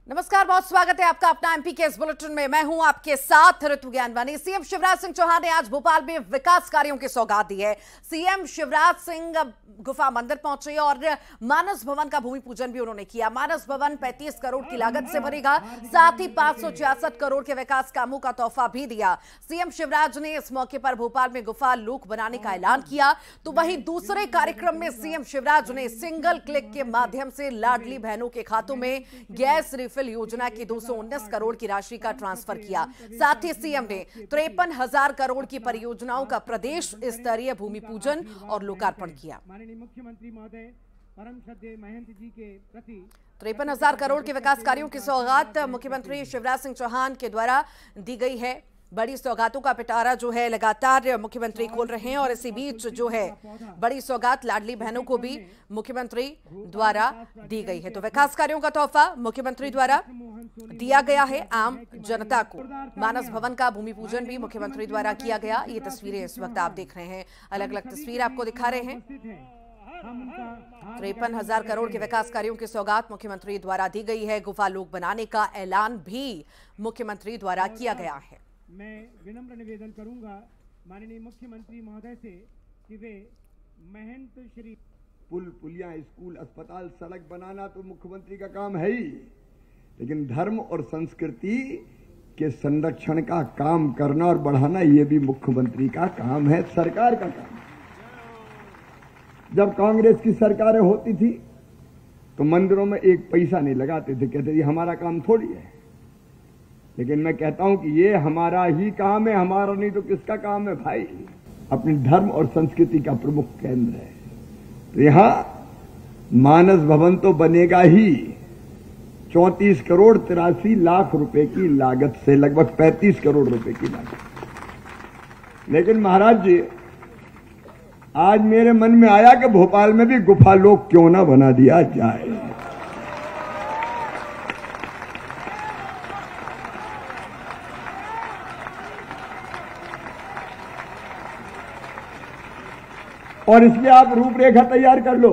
नमस्कार, बहुत स्वागत है आपका अपना एमपी के इस बुलेटिन में। मैं हूं आपके साथ ऋतु ज्ञानवानी। सीएम शिवराज सिंह चौहान ने आज भोपाल में विकास कार्यों की सौगात दी है। सीएम शिवराज सिंह गुफा मंदिर पहुंचे और मानस भवन का भूमि पूजन भी उन्होंने किया। मानस भवन 35 करोड़ की लागत से बनेगा, साथ ही 566 करोड़ के विकास कामों का तोहफा भी दिया। सीएम शिवराज ने इस मौके पर भोपाल में गुफा लोक बनाने का ऐलान किया। तो वहीं दूसरे कार्यक्रम में सीएम शिवराज ने सिंगल क्लिक के माध्यम से लाडली बहनों के खातों में गैस रिफिल योजना की 219 करोड़ की राशि का ट्रांसफर किया। साथ ही सीएम ने 53,000 करोड़ की परियोजनाओं का प्रदेश स्तरीय भूमि पूजन और लोकार्पण किया। मुख्यमंत्री महोदय परम श्रद्धेय महंत जी के प्रति 53,000 करोड़ के विकास कार्यों की सौगात मुख्यमंत्री शिवराज सिंह चौहान के द्वारा दी गई है। बड़ी सौगातों का पिटारा जो है लगातार मुख्यमंत्री खोल रहे हैं और इसी बीच जो है बड़ी सौगात लाडली बहनों को भी मुख्यमंत्री द्वारा दी गई है। तो विकास कार्यों का तोहफा मुख्यमंत्री द्वारा दिया गया है आम जनता को। मानस भवन का भूमि पूजन भी मुख्यमंत्री द्वारा किया गया। ये तस्वीरें इस वक्त आप देख रहे हैं, अलग अलग तस्वीर आपको दिखा रहे हैं। 53,000 करोड़ के विकास कार्यों की सौगात मुख्यमंत्री द्वारा दी गई है। गुफा लोक बनाने का ऐलान भी मुख्यमंत्री द्वारा किया गया है। मैं विनम्र निवेदन करूंगा माननीय मुख्यमंत्री महोदय से कि वे महंत श्री पुल पुलियां, स्कूल, अस्पताल, सड़क बनाना तो मुख्यमंत्री का काम है ही, लेकिन धर्म और संस्कृति के संरक्षण का काम करना और बढ़ाना ये भी मुख्यमंत्री का काम है, सरकार का काम। जब कांग्रेस की सरकारें होती थी तो मंदिरों में एक पैसा नहीं लगाते थे, कहते ये हमारा काम थोड़ी है। लेकिन मैं कहता हूं कि ये हमारा ही काम है, हमारा नहीं तो किसका काम है भाई। अपनी धर्म और संस्कृति का प्रमुख केंद्र है। तो यहां मानस भवन तो बनेगा ही 34 करोड़ 83 लाख रुपए की लागत से, लगभग 35 करोड़ रुपए की लागत। लेकिन महाराज जी, आज मेरे मन में आया कि भोपाल में भी गुफा लोक क्यों ना बना दिया जाए। और इसलिए आप रूपरेखा तैयार कर लो।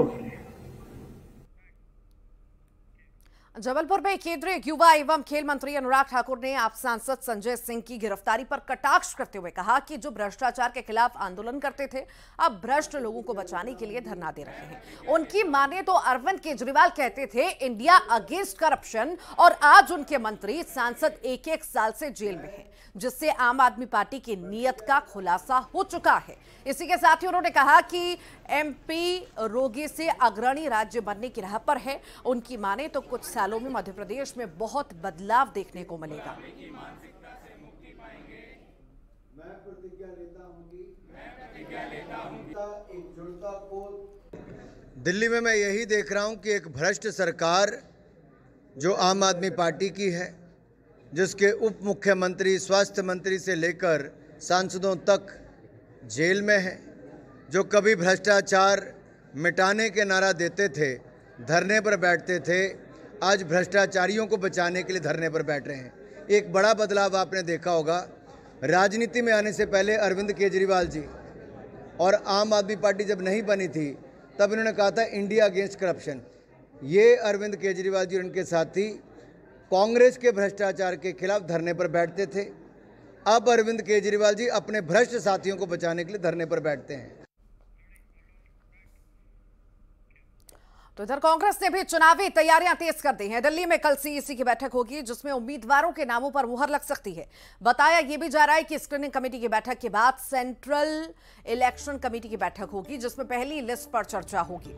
जबलपुर में केंद्रीय युवा एवं खेल मंत्री अनुराग ठाकुर ने आप सांसद संजय सिंह की गिरफ्तारी पर कटाक्ष करते हुए कहा कि जो भ्रष्टाचार के खिलाफ आंदोलन करते थे, अब भ्रष्ट लोगों को बचाने के लिए धरना दे रहे हैं। उनकी माने तो अरविंद केजरीवाल कहते थे इंडिया अगेंस्ट करप्शन, और आज उनके मंत्री सांसद 1-1 साल से जेल में हैं, जिससे आम आदमी पार्टी की नीयत का खुलासा हो चुका है। इसी के साथ ही उन्होंने कहा कि एमपी रोगी से अग्रणी राज्य बनने की राह पर है। उनकी माने तो कुछ सालों में मध्य प्रदेश में बहुत बदलाव देखने को मिलेगा। मैं प्रतिज्ञा लेता हूं। दिल्ली में मैं यही देख रहा हूं कि एक भ्रष्ट सरकार जो आम आदमी पार्टी की है, जिसके उप मुख्यमंत्री, स्वास्थ्य मंत्री से लेकर सांसदों तक जेल में है, जो कभी भ्रष्टाचार मिटाने के नारा देते थे, धरने पर बैठते थे, आज भ्रष्टाचारियों को बचाने के लिए धरने पर बैठ रहे हैं। एक बड़ा बदलाव आपने देखा होगा, राजनीति में आने से पहले अरविंद केजरीवाल जी और आम आदमी पार्टी जब नहीं बनी थी तब इन्होंने कहा था इंडिया अगेंस्ट करप्शन। ये अरविंद केजरीवाल जी और उनके साथी कांग्रेस के भ्रष्टाचार के खिलाफ धरने पर बैठते थे। अब अरविंद केजरीवाल जी अपने भ्रष्ट साथियों को बचाने के लिए धरने पर बैठते हैं। तो इधर कांग्रेस ने भी चुनावी तैयारियां तेज कर दी हैं। दिल्ली में कल सीईसी की बैठक होगी, जिसमें उम्मीदवारों के नामों पर मुहर लग सकती है। बताया यह भी जा रहा है कि स्क्रीनिंग कमेटी की बैठक के बाद सेंट्रल इलेक्शन कमेटी की बैठक होगी, जिसमें पहली लिस्ट पर चर्चा होगी।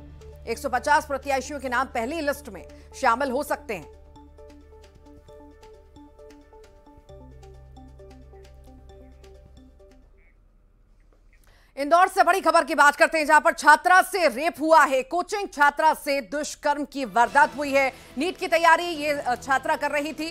150 प्रत्याशियों के नाम पहली लिस्ट में शामिल हो सकते हैं। इंदौर से बड़ी खबर की बात करते हैं, जहां पर छात्रा से रेप हुआ है। कोचिंग छात्रा से दुष्कर्म की वारदात हुई है। नीट की तैयारी ये छात्रा कर रही थी,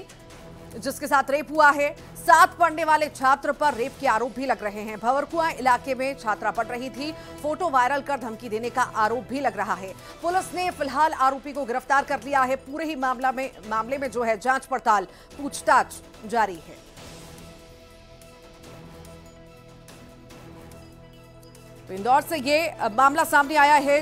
जिसके साथ रेप हुआ है। 7 पढ़ने वाले छात्र पर रेप के आरोप भी लग रहे हैं। भंवरकुआं इलाके में छात्रा पढ़ रही थी। फोटो वायरल कर धमकी देने का आरोप भी लग रहा है। पुलिस ने फिलहाल आरोपी को गिरफ्तार कर लिया है। पूरे ही मामले में जो है जांच पड़ताल, पूछताछ जारी है। तो इंदौर से ये मामला सामने आया है।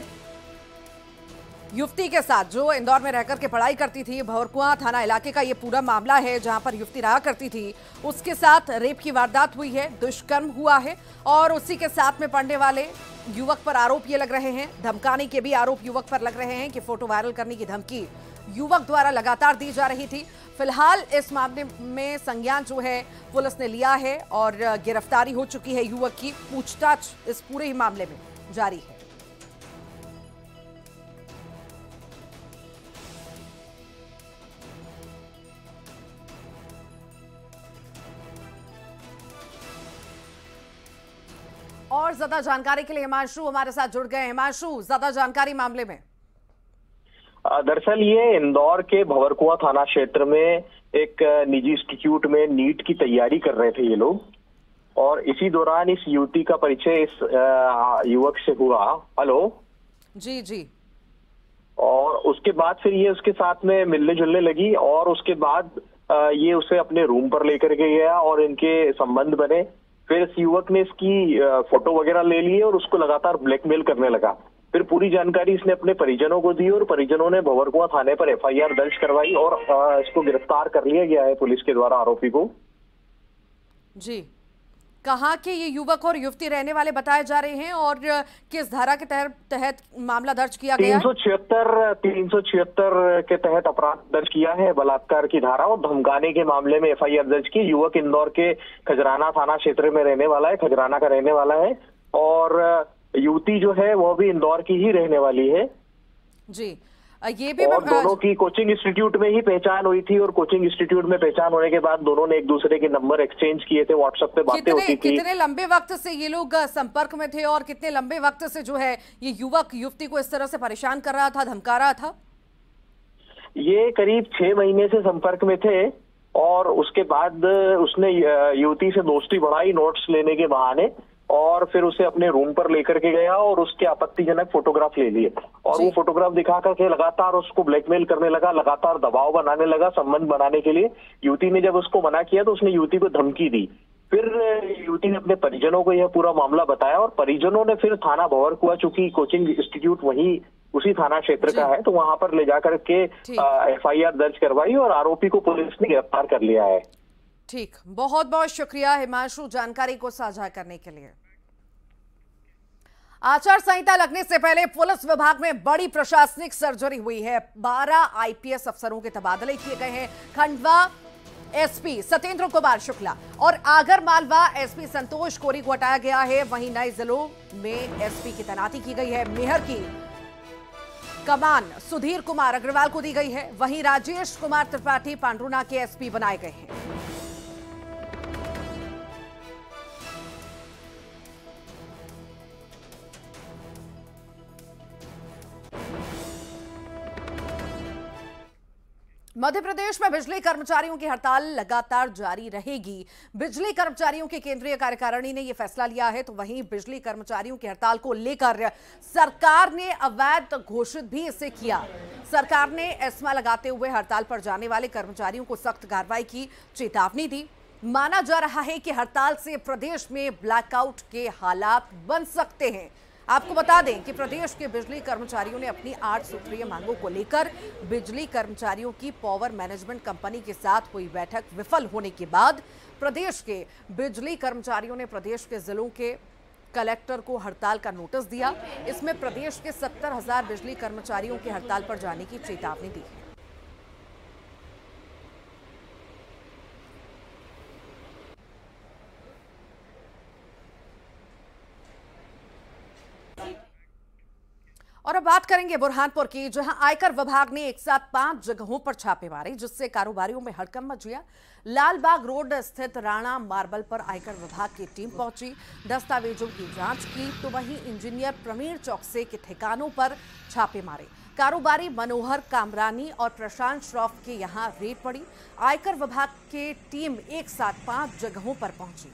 युवती के साथ जो इंदौर में रहकर के पढ़ाई करती थी, भवरकुआं थाना इलाके का ये पूरा मामला है जहां पर युवती रहा करती थी, उसके साथ रेप की वारदात हुई है, दुष्कर्म हुआ है और उसी के साथ में पढ़ने वाले युवक पर आरोप ये लग रहे हैं, धमकाने के भी आरोप युवक पर लग रहे हैं कि फोटो वायरल करने की धमकी युवक द्वारा लगातार दी जा रही थी। फिलहाल इस मामले में संज्ञान जो है पुलिस ने लिया है और गिरफ्तारी हो चुकी है। युवक की पूछताछ इस पूरे ही मामले में जारी है। और ज्यादा जानकारी के लिए हिमांशु हमारे साथ जुड़ गए। हिमांशु, ज्यादा जानकारी मामले में। दरअसल ये इंदौर के भंवरकुआं थाना क्षेत्र में एक निजी इंस्टीट्यूट में नीट की तैयारी कर रहे थे ये लोग, और इसी दौरान इस युवती का परिचय इस युवक से हुआ। हेलो जी जी। और उसके बाद फिर ये उसके साथ में मिलने जुलने लगी और उसके बाद ये उसे अपने रूम पर लेकर के गया और इनके संबंध बने। फिर इस युवक ने इसकी फोटो वगैरह ले ली और उसको लगातार ब्लैकमेल करने लगा। फिर पूरी जानकारी इसने अपने परिजनों को दी और परिजनों ने भंवरकुआं थाने पर एफआईआर दर्ज करवाई और इसको गिरफ्तार कर लिया गया है पुलिस के द्वारा, आरोपी को। जी, कहाँ के ये युवक और युवती रहने वाले बताए जा रहे हैं और किस धारा के तहत मामला दर्ज किया गया है? 376 के तहत अपराध दर्ज किया है, बलात्कार की धारा और धमकाने के मामले में एफआईआर दर्ज की। युवक इंदौर के खजराना थाना क्षेत्र में रहने वाला है, खजराना का रहने वाला है, और युवती जो है वो भी इंदौर की ही रहने वाली है। जी, ये भी और दोनों की कोचिंग इंस्टीट्यूट में ही पहचान हुई थी और कोचिंग इंस्टीट्यूट में पहचान होने के बाद दोनों ने एक दूसरे के नंबर एक्सचेंज किए थे, व्हाट्सएप पे बातें होती थी। कितने लंबे वक्त से ये लोग संपर्क में थे और कितने लंबे वक्त से जो है ये युवक युवती को इस तरह से परेशान कर रहा था, धमका रहा था? ये करीब 6 महीने से संपर्क में थे और उसके बाद उसने युवती से दोस्ती बढ़ाई नोट्स लेने के बहाने, और फिर उसे अपने रूम पर लेकर के गया और उसके आपत्तिजनक फोटोग्राफ ले लिए और वो फोटोग्राफ दिखा करके लगातार उसको ब्लैकमेल करने लगा, लगातार दबाव बनाने लगा संबंध बनाने के लिए। युवती ने जब उसको मना किया तो उसने युवती को धमकी दी। फिर युवती ने अपने परिजनों को यह पूरा मामला बताया और परिजनों ने फिर थाना भंवरकुआं, चूंकि कोचिंग इंस्टीट्यूट वही उसी थाना क्षेत्र का है, तो वहां पर ले जाकर के एफआईआर दर्ज करवाई और आरोपी को पुलिस ने गिरफ्तार कर लिया है। ठीक, बहुत बहुत शुक्रिया हिमांशु जानकारी को साझा करने के लिए। आचार संहिता लगने से पहले पुलिस विभाग में बड़ी प्रशासनिक सर्जरी हुई है। 12 आईपीएस अफसरों के तबादले किए गए हैं। खंडवा एसपी सत्येंद्र कुमार शुक्ला और आगर मालवा एसपी संतोष कोरी को हटाया गया है। वहीं नए जिलों में एसपी की तैनाती की गई है। मेहर की कमान सुधीर कुमार अग्रवाल को दी गई है। वहीं राजेश कुमार त्रिपाठी पांडुना के एसपी बनाए गए हैं। मध्य प्रदेश में बिजली कर्मचारियों की हड़ताल लगातार जारी रहेगी। बिजली कर्मचारियों की केंद्रीय कार्यकारिणी ने यह फैसला लिया है, तो वहीं बिजली कर्मचारियों की हड़ताल को लेकर सरकार ने अवैध घोषित भी इसे किया। सरकार ने एस्मा लगाते हुए हड़ताल पर जाने वाले कर्मचारियों को सख्त कार्रवाई की चेतावनी दी। माना जा रहा है कि हड़ताल से प्रदेश में ब्लैकआउट के हालात बन सकते हैं। आपको बता दें कि प्रदेश के बिजली कर्मचारियों ने अपनी 8 सूत्रीय मांगों को लेकर बिजली कर्मचारियों की पावर मैनेजमेंट कंपनी के साथ हुई बैठक विफल होने के बाद प्रदेश के बिजली कर्मचारियों ने प्रदेश के जिलों के कलेक्टर को हड़ताल का नोटिस दिया। इसमें प्रदेश के 70,000 बिजली कर्मचारियों के हड़ताल पर जाने की चेतावनी दी है। और अब बात करेंगे बुरहानपुर की, जहां आयकर विभाग ने एक साथ 5 जगहों पर छापे मारे, जिससे कारोबारियों में हड़कंप मच गया। लालबाग रोड स्थित राणा मार्बल पर आयकर विभाग की टीम पहुंची, दस्तावेजों की जांच की, तो वहीं इंजीनियर प्रवीण चौकसे के ठिकानों पर छापे मारे। कारोबारी मनोहर कामरानी और प्रशांत श्रॉफ के यहां रेड पड़ी। आयकर विभाग की टीम एक साथ 5 जगहों पर पहुंची।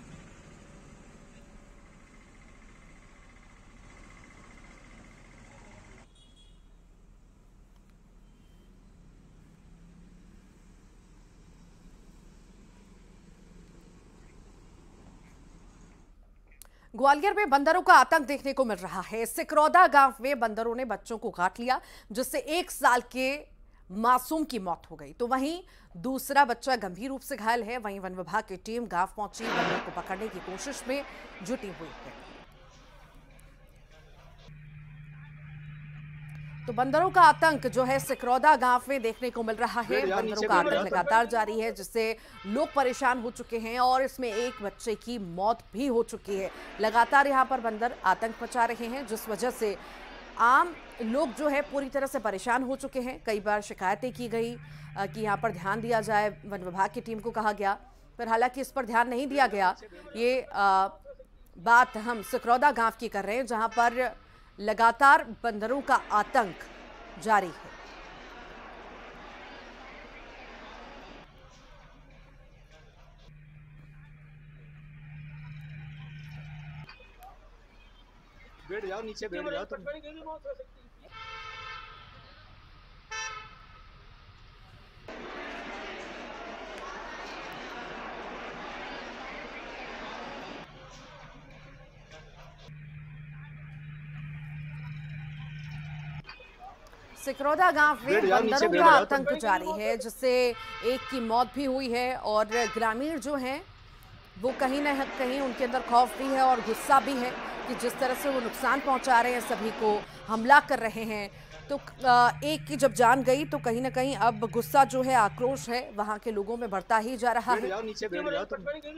ग्वालियर में बंदरों का आतंक देखने को मिल रहा है। सिकरौदा गांव में बंदरों ने बच्चों को काट लिया, जिससे 1 साल के मासूम की मौत हो गई। तो वहीं दूसरा बच्चा गंभीर रूप से घायल है। वहीं वन विभाग की टीम गांव पहुंची बंदरों को पकड़ने की कोशिश में जुटी हुई है। तो बंदरों का आतंक जो है सिकरौदा गांव में देखने को मिल रहा है। बंदरों का आतंक लगातार जारी है, जिससे लोग परेशान हो चुके हैं और इसमें एक बच्चे की मौत भी हो चुकी है। लगातार यहां पर बंदर आतंक मचा रहे हैं, जिस वजह से आम लोग जो है पूरी तरह से परेशान हो चुके हैं। कई बार शिकायतें की गई कि यहाँ पर ध्यान दिया जाए, वन विभाग की टीम को कहा गया, पर हालांकि इस पर ध्यान नहीं दिया गया। ये बात हम सिकरौदा गांव की कर रहे हैं, जहां पर लगातार बंदरों का आतंक जारी है। बैठ जाओ, नीचे बैठ जाओ तुम। सिकरौदा गांव में बंदरों का आतंक जारी है, जिससे एक की मौत भी हुई है और ग्रामीण जो हैं वो कहीं न कहीं उनके अंदर खौफ भी है और गुस्सा भी है कि जिस तरह से वो नुकसान पहुंचा रहे हैं, सभी को हमला कर रहे हैं। तो एक की जब जान गई तो कहीं न कहीं अब गुस्सा जो है, आक्रोश है, वहां के लोगों में बढ़ता ही जा रहा है।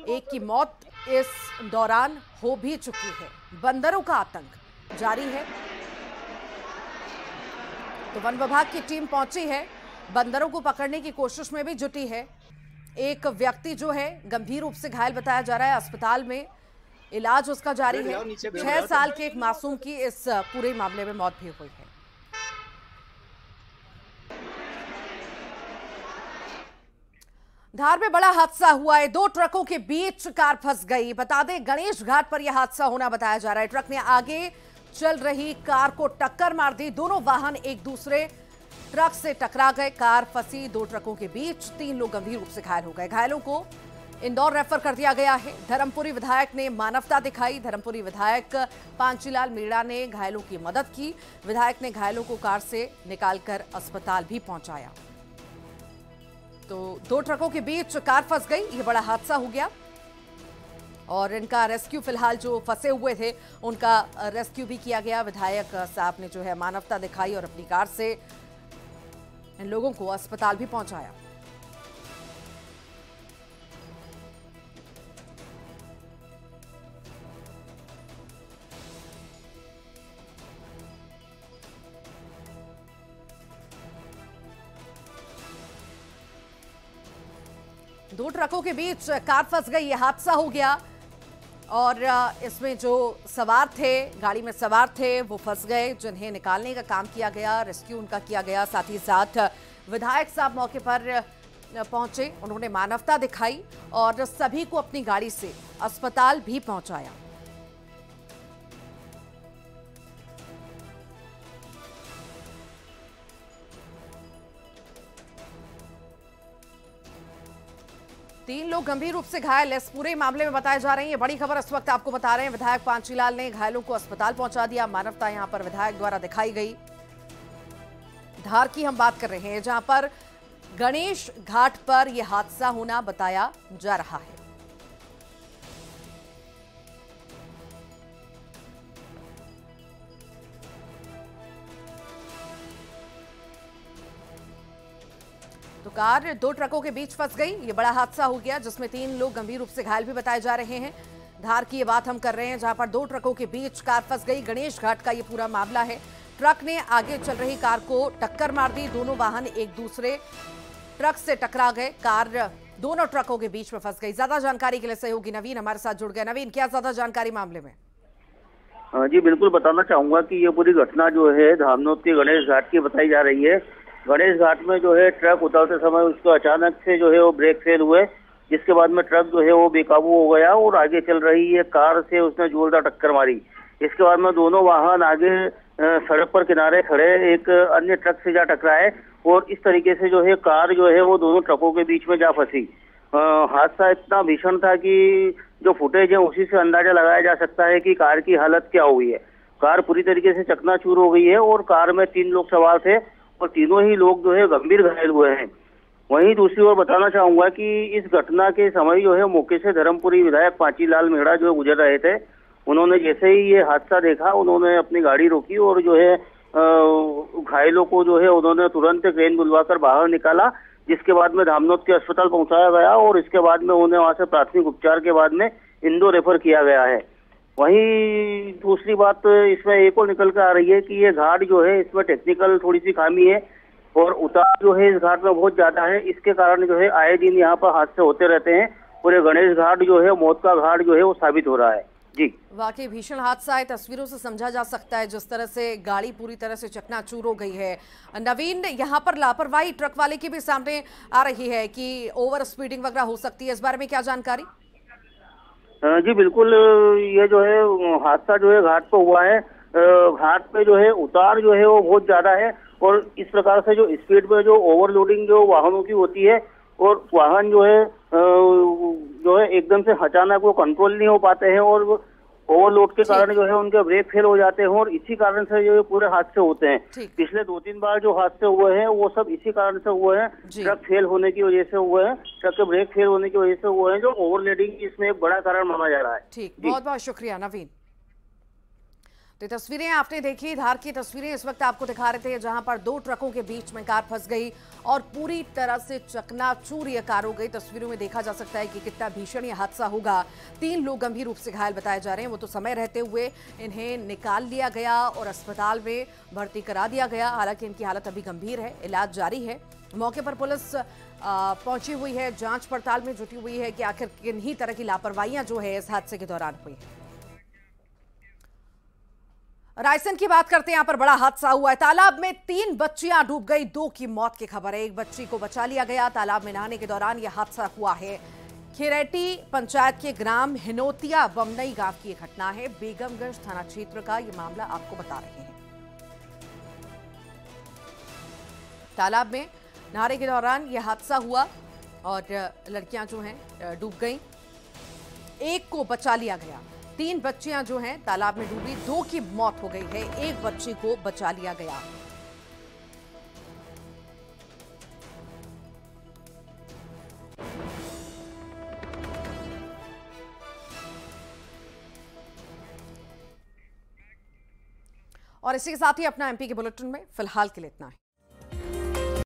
एक की मौत इस दौरान हो भी चुकी है। बंदरों का आतंक जारी है। तो वन विभाग की टीम पहुंची है, बंदरों को पकड़ने की कोशिश में भी जुटी है। एक व्यक्ति जो है गंभीर रूप से घायल बताया जा रहा है, अस्पताल में इलाज उसका जारी है। 6 साल के एक मासूम की इस पूरे मामले में मौत भी हुई है। धार में बड़ा हादसा हुआ है। 2 ट्रकों के बीच कार फंस गई। बता दें, गणेश घाट पर यह हादसा होना बताया जा रहा है। ट्रक ने आगे चल रही कार को टक्कर मार दी। दोनों वाहन एक दूसरे ट्रक से टकरा गए। कार फंसी 2 ट्रकों के बीच। 3 लोग गंभीर रूप से घायल हो गए। घायलों को इंदौर रेफर कर दिया गया है। धर्मपुरी विधायक ने मानवता दिखाई। धर्मपुरी विधायक पांचीलाल मीणा ने घायलों की मदद की। विधायक ने घायलों को कार से निकालकर अस्पताल भी पहुंचाया। तो 2 ट्रकों के बीच कार फंस गई। यह बड़ा हादसा हो गया और इनका रेस्क्यू, फिलहाल जो फंसे हुए थे उनका रेस्क्यू भी किया गया। विधायक साहब ने जो है मानवता दिखाई और अपनी कार से इन लोगों को अस्पताल भी पहुंचाया। दो ट्रकों के बीच कार फंस गई, यह हादसा हो गया और इसमें जो सवार थे, गाड़ी में सवार थे, वो फंस गए, जिन्हें निकालने का काम किया गया, रेस्क्यू उनका किया गया। साथ ही साथ विधायक साहब मौके पर पहुंचे, उन्होंने मानवता दिखाई और सभी को अपनी गाड़ी से अस्पताल भी पहुंचाया। तीन लोग गंभीर रूप से घायल इस पूरे मामले में बताए जा रहे हैं। ये बड़ी खबर इस वक्त आपको बता रहे हैं। विधायक पांचीलाल ने घायलों को अस्पताल पहुंचा दिया। मानवता यहां पर विधायक द्वारा दिखाई गई। धार की हम बात कर रहे हैं, जहां पर गणेश घाट पर यह हादसा होना बताया जा रहा है। तो कार 2 ट्रकों के बीच फंस गई। ये बड़ा हादसा हो गया, जिसमें 3 लोग गंभीर रूप से घायल भी बताए जा रहे हैं। धार की ये बात हम कर रहे हैं, जहां पर 2 ट्रकों के बीच कार फंस गई। गणेश घाट का ये पूरा मामला है। ट्रक ने आगे चल रही कार को टक्कर मार दी। दोनों वाहन एक दूसरे ट्रक से टकरा गए। कार दोनों ट्रकों के बीच में फंस गई। ज्यादा जानकारी के लिए सहयोगी नवीन हमारे साथ जुड़ गए। नवीन, क्या ज्यादा जानकारी मामले में? जी बिल्कुल, बताना चाहूंगा कि ये पूरी घटना जो है धामनोद के गणेश घाट की बताई जा रही है। गणेश घाट में जो है ट्रक उतरते समय उसको अचानक से जो है वो ब्रेक फेल हुए, जिसके बाद में ट्रक जो है वो बेकाबू हो गया और आगे चल रही है कार से उसने जोरदार टक्कर मारी। इसके बाद में दोनों वाहन आगे सड़क पर किनारे खड़े एक अन्य ट्रक से जा टकराए और इस तरीके से जो है कार जो है वो दोनों ट्रकों के बीच में जा फंसी। हादसा इतना भीषण था कि जो फुटेज है उसी से अंदाजा लगाया जा सकता है कि कार की हालत क्या हुई है। कार पूरी तरीके से चकनाचूर हो गई है और कार में 3 लोग सवार थे और तीनों ही लोग जो है गंभीर घायल हुए हैं। वहीं दूसरी ओर बताना चाहूंगा कि इस घटना के समय जो है मौके से धर्मपुरी विधायक पांचीलाल मेहड़ा जो गुजर रहे थे। उन्होंने जैसे ही ये हादसा देखा उन्होंने अपनी गाड़ी रोकी और जो है घायलों को जो है उन्होंने तुरंत क्रेन बुलवाकर बाहर निकाला, जिसके बाद में धामनोद के अस्पताल पहुंचाया गया और इसके बाद में उन्हें वहां से प्राथमिक उपचार के बाद में इंदौर रेफर किया गया है। वहीं दूसरी बात इसमें एक और निकल कर आ रही है कि ये घाट जो है इसमें टेक्निकल थोड़ी सी खामी है और उतार जो है इस घाट में बहुत ज्यादा है। इसके कारण जो है आए दिन यहाँ पर हादसे होते रहते हैं और ये गणेश घाट जो है मौत का घाट जो है वो साबित हो रहा है। जी वाकई भीषण हादसा है। तस्वीरों से समझा जा सकता है जिस तरह से गाड़ी पूरी तरह से चकनाचूर हो गई है। नवीन, यहाँ पर लापरवाही ट्रक वाले की भी सामने आ रही है कि ओवर स्पीडिंग वगैरह हो सकती है, इस बारे में क्या जानकारी? जी बिल्कुल, ये जो है हादसा जो है घाट पे हुआ है। घाट पे जो है उतार जो है वो बहुत ज्यादा है और इस प्रकार से जो स्पीड में जो ओवरलोडिंग जो वाहनों की होती है और वाहन जो है एकदम से अचानक वो कंट्रोल नहीं हो पाते हैं और ओवरलोड के कारण जो है उनके ब्रेक फेल हो जाते हैं और इसी कारण से जो पूरे हादसे होते हैं। पिछले 2-3 बार जो हादसे हुए हैं वो सब इसी कारण से हुए हैं। ट्रक फेल होने की वजह से हुए हैं, ट्रक के ब्रेक फेल होने की वजह से हुए हैं, जो ओवरलोडिंग इसमें एक बड़ा कारण माना जा रहा है। ठीक, बहुत बहुत शुक्रिया नवीन। तो तस्वीरें आपने देखी, धार की तस्वीरें इस वक्त आपको दिखा रहे थे जहां पर 2 ट्रकों के बीच में कार फंस गई और पूरी तरह से चकनाचूर ये कार हो गई। तस्वीरों में देखा जा सकता है कि कितना भीषण ये हादसा होगा। 3 लोग गंभीर रूप से घायल बताए जा रहे हैं। वो तो समय रहते हुए इन्हें निकाल लिया गया और अस्पताल में भर्ती करा दिया गया। हालांकि इनकी हालत अभी गंभीर है, इलाज जारी है। मौके पर पुलिस पहुंची हुई है, जांच पड़ताल में जुटी हुई है कि आखिर किन्हीं तरह की लापरवाहियां जो है इस हादसे के दौरान हुई है। रायसेन की बात करते हैं। यहां पर बड़ा हादसा हुआ है। तालाब में 3 बच्चियां डूब गई, 2 की मौत की खबर है। एक बच्ची को बचा लिया गया। तालाब में नहाने के दौरान यह हादसा हुआ है। खिरेटी पंचायत के ग्राम हिनोतिया बमनई गांव की यह घटना है। बेगमगंज थाना क्षेत्र का यह मामला आपको बता रहे हैं। तालाब में नहाने के दौरान यह हादसा हुआ और लड़कियां जो हैं डूब गई। एक को बचा लिया गया। 3 बच्चियां जो हैं तालाब में डूबी, 2 की मौत हो गई है। एक बच्ची को बचा लिया गया। और इसी के साथ ही अपना एमपी के बुलेटिन में फिलहाल के लिए इतना है।